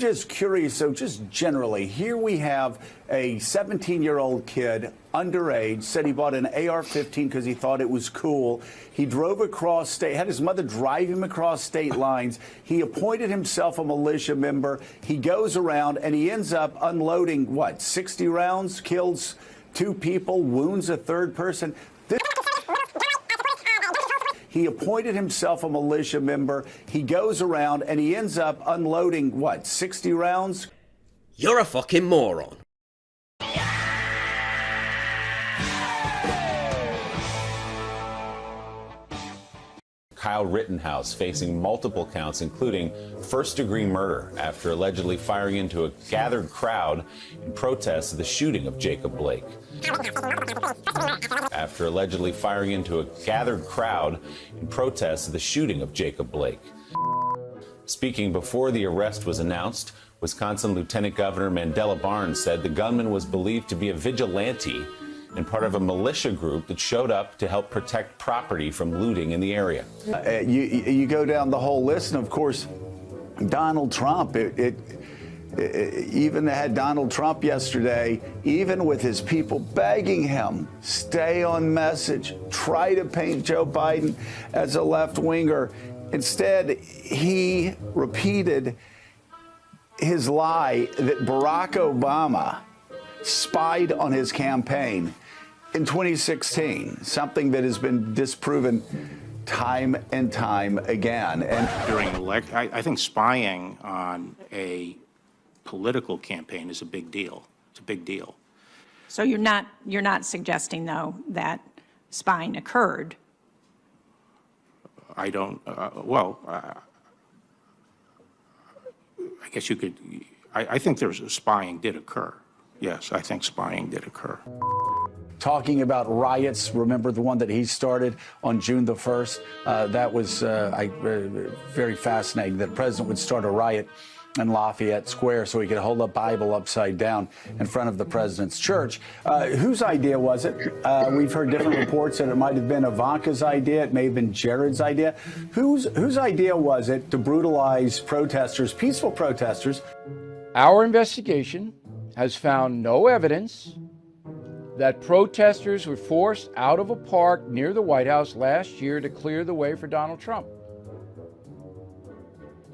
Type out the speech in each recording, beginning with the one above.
just curious, so just generally, here we have a 17-year-old kid, underage, said he bought an AR-15 because he thought it was cool. He drove across state, had his mother drive him across state lines. He appointed himself a militia member. He goes around and he ends up unloading, 60 rounds, kills 2 people, wounds a 3rd person. He appointed himself a militia member. He goes around and he ends up unloading, 60 rounds? You're a fucking moron. Kyle Rittenhouse facing multiple counts, including first-degree murder after allegedly firing into a gathered crowd in protest of the shooting of Jacob Blake. After allegedly firing into a gathered crowd in protest of the shooting of Jacob Blake. Speaking before the arrest was announced, Wisconsin Lieutenant Governor Mandela Barnes said the gunman was believed to be a vigilante and part of a militia group that showed up to help protect property from looting in the area. You go down the whole list, and of course, Donald Trump, it even had Donald Trump yesterday, even with his people begging him, stay on message, try to paint Joe Biden as a left-winger. Instead, he repeated his lie that Barack Obama spied on his campaign in 2016, something that has been disproven time and time again. And I think spying on a political campaign is a big deal. It's a big deal. So you're not suggesting, though, that spying occurred? I don't. I guess you could. I think spying did occur. Yes, I think spying did occur. Talking about riots, remember the one that he started on June the 1st? That was very fascinating that the president would start a riot in Lafayette Square so he could hold a Bible upside down in front of the president's church. Whose idea was it? We've heard different reports that it might have been Ivanka's idea. It may have been Jared's idea. Whose idea was it to brutalize protesters, peaceful protesters? Our investigation has found no evidence that protesters were forced out of a park near the White House last year to clear the way for Donald Trump.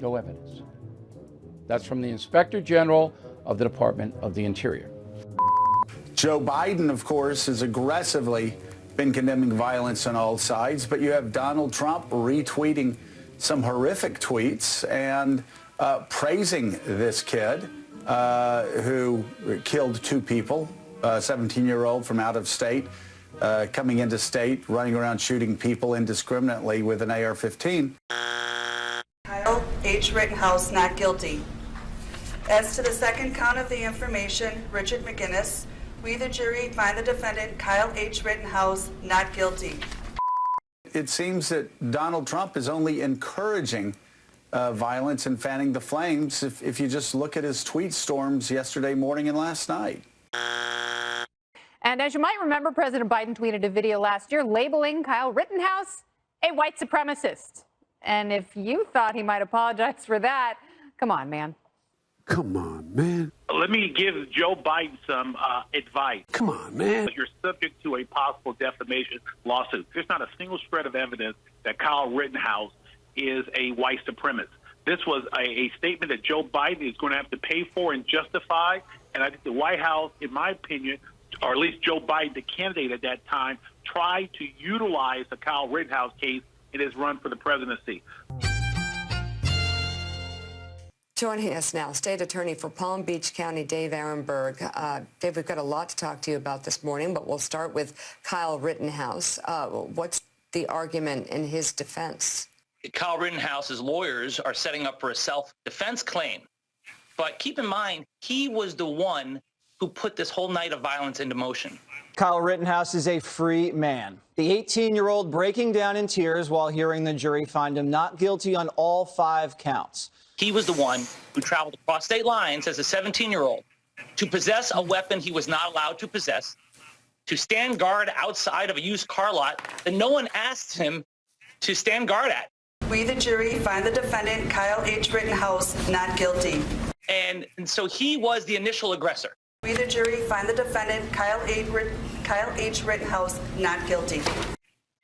No evidence. That's from the Inspector General of the Department of the Interior. Joe Biden, of course, has aggressively been condemning violence on all sides, but you have Donald Trump retweeting some horrific tweets and praising this kid who killed 2 people, a 17-year-old from out of state, coming into state, running around shooting people indiscriminately with an AR-15. Kyle H. Rittenhouse not guilty. As to the second count of the information, Richard McGinnis, we the jury find the defendant Kyle H. Rittenhouse not guilty. It seems that Donald Trump is only encouraging violence and fanning the flames if you just look at his tweet storms yesterday morning and last night. And as you might remember, President Biden tweeted a video last year labeling Kyle Rittenhouse a white supremacist. And if you thought he might apologize for that, come on, man. Come on, man. Let me give Joe Biden some advice. Come on, man. You're subject to a possible defamation lawsuit. There's not a single shred of evidence that Kyle Rittenhouse is a white supremacist. This was a statement that Joe Biden is going to have to pay for and justify. And I think the White House, in my opinion, or at least Joe Biden, the candidate at that time, tried to utilize the Kyle Rittenhouse case in his run for the presidency. Joining us now, State Attorney for Palm Beach County, Dave Ehrenberg. Dave, we've got a lot to talk to you about this morning, but we'll start with Kyle Rittenhouse. What's the argument in his defense? Kyle Rittenhouse's lawyers are setting up for a self-defense claim. But keep in mind, he was the one who put this whole night of violence into motion. Kyle Rittenhouse is a free man. The 18-year-old breaking down in tears while hearing the jury find him not guilty on all 5 counts. He was the one who traveled across state lines as a 17-year-old to possess a weapon he was not allowed to possess, to stand guard outside of a used car lot that no one asked him to stand guard at. We the jury find the defendant Kyle H. Rittenhouse not guilty. And so he was the initial aggressor. We, the jury, find the defendant, Kyle H. Rittenhouse, not guilty.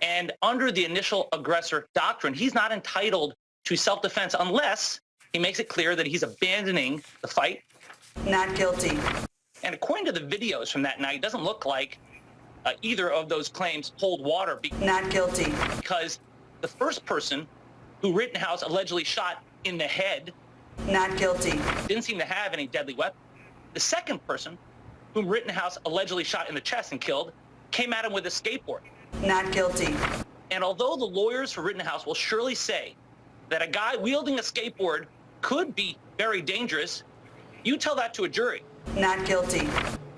And under the initial aggressor doctrine, he's not entitled to self-defense unless he makes it clear that he's abandoning the fight. Not guilty. And according to the videos from that night, it doesn't look like either of those claims hold water. Not guilty. Because the first person who Rittenhouse allegedly shot in the head, not guilty, didn't seem to have any deadly weapon. The second person whom Rittenhouse allegedly shot in the chest and killed came at him with a skateboard. Not guilty. And although the lawyers for Rittenhouse will surely say that a guy wielding a skateboard could be very dangerous, you tell that to a jury. Not guilty.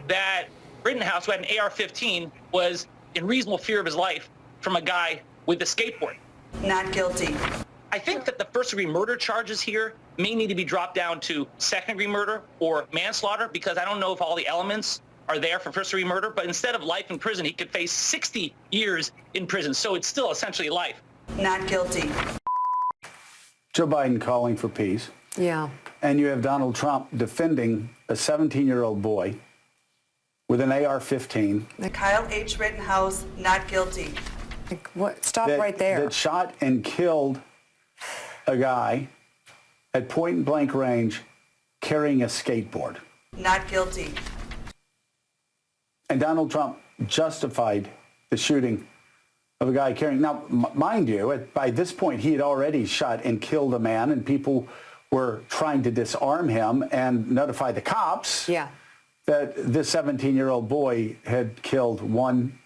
That Rittenhouse, who had an AR-15, was in reasonable fear of his life from a guy with a skateboard. Not guilty. I think that the first-degree murder charges here may need to be dropped down to second-degree murder or manslaughter, because I don't know if all the elements are there for first-degree murder, but instead of life in prison, he could face 60 years in prison. So it's still essentially life. Not guilty. Joe Biden calling for peace. Yeah. And you have Donald Trump defending a 17-year-old boy with an AR-15. Kyle H. Rittenhouse, not guilty. What? Stop right there. That shot and killed a guy at point-blank range carrying a skateboard. Not guilty. And Donald Trump justified the shooting of a guy carrying... Now, mind you, by this point, he had already shot and killed a man, and people were trying to disarm him and notify the cops that this 17-year-old boy had killed one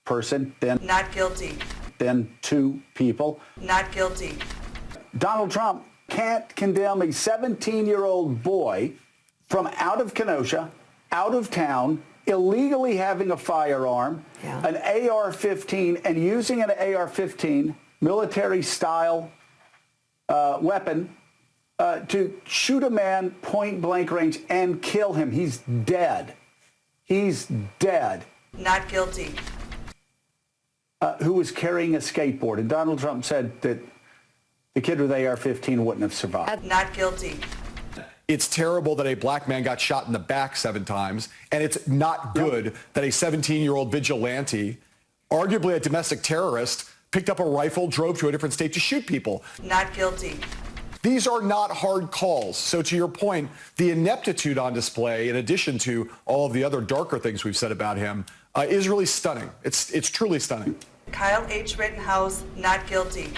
person, then... Not guilty. Then two people. Not guilty. Donald Trump can't condemn a 17-year-old boy from out of Kenosha, out of town, illegally having a firearm, an AR-15, and using an AR-15 military-style weapon to shoot a man point-blank range and kill him. He's dead. He's dead. Not guilty. Who was carrying a skateboard. And Donald Trump said that the kid with AR-15 wouldn't have survived. Not guilty. It's terrible that a black man got shot in the back 7 times, and it's not good that a 17-year-old vigilante, arguably a domestic terrorist, picked up a rifle, drove to a different state to shoot people. Not guilty. These are not hard calls. So to your point, the ineptitude on display, in addition to all of the other darker things we've said about him, is really stunning. It's truly stunning. Kyle H. Rittenhouse, not guilty.